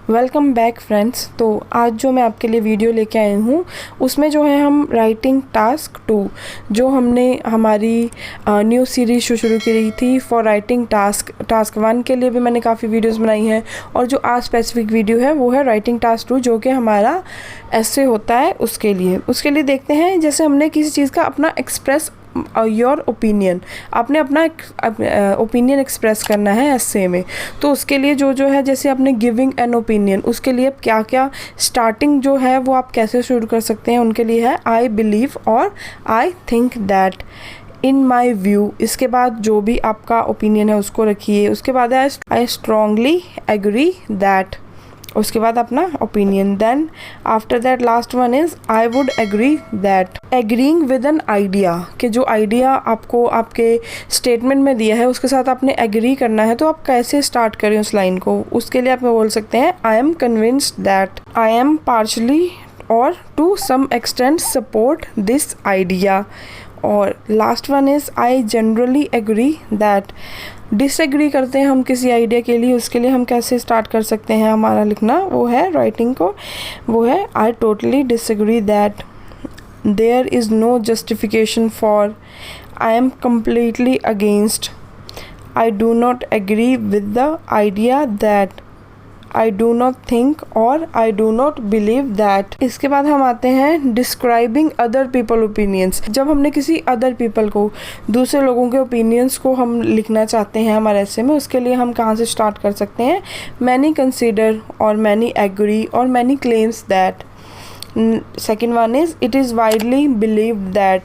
Welcome back friends. तो आज जो मैं आपके लिए वीडियो लेके आई हूँ उसमें जो है हम राइटिंग टास्क 2 जो हमने हमारी न्यू सीरीज शुरू की थी फॉर राइटिंग टास्क 1 के लिए भी मैंने काफ़ी वीडियोस बनाई हैं, और जो आज स्पेसिफिक वीडियो है वो है राइटिंग टास्क 2 जो कि हमारा ऐसे होता है। उसके लिए देखते हैं, जैसे हमने किसी चीज़ का अपना एक्सप्रेस योर ओपिनियन, आपने अपना ओपिनियन एक्सप्रेस करना है एस्से में। तो उसके लिए जो है, जैसे आपने गिविंग एन ओपिनियन, उसके लिए क्या क्या स्टार्टिंग जो है वो आप कैसे शुरू कर सकते हैं, उनके लिए है आई बिलीव और I think that, in my view. इसके बाद जो भी आपका ओपिनियन है उसको रखिए। उसके बाद है आई स्ट्रांगली एग्री दैट, उसके बाद अपना opinion. Then after that last one is I would agree that. Agreeing with an idea, कि जो आइडिया आपको आपके स्टेटमेंट में दिया है उसके साथ आपने एग्री करना है, तो आप कैसे स्टार्ट करें उस लाइन को। उसके लिए आप बोल सकते हैं I am convinced that, I am partially और to some extent support this idea. और last one is I generally agree that. Disagree करते हैं हम किसी आइडिया के लिए, उसके लिए हम कैसे स्टार्ट कर सकते हैं हमारा लिखना, वो है राइटिंग को, वो है I totally disagree that, there is no justification for, I am completely against, I do not agree with the idea that, I do not think और I do not believe that. इसके बाद हम आते हैं describing other people opinions. जब हमने किसी other people को, दूसरे लोगों के ओपिनियंस को हम लिखना चाहते हैं हमारे ऐसे में, उसके लिए हम कहाँ से स्टार्ट कर सकते हैं। मैनी कंसिडर और मैनी एग्री और many claims that. Second one is it is widely believed that,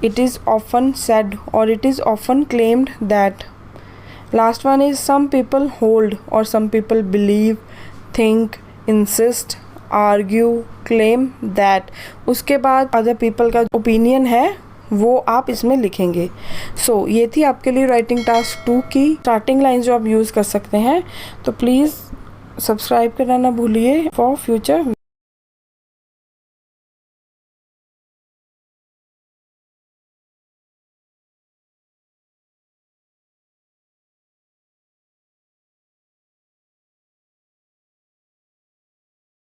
it is often said और it is often claimed that. Last one is some people hold or some people believe, think, insist, argue, claim that। उसके बाद other people का opinion है वो आप इसमें लिखेंगे। ये थी आपके लिए राइटिंग टास्क 2 की स्टार्टिंग लाइन जो आप यूज़ कर सकते हैं। तो प्लीज़ सब्सक्राइब करना ना भूलिए फॉर फ्यूचर।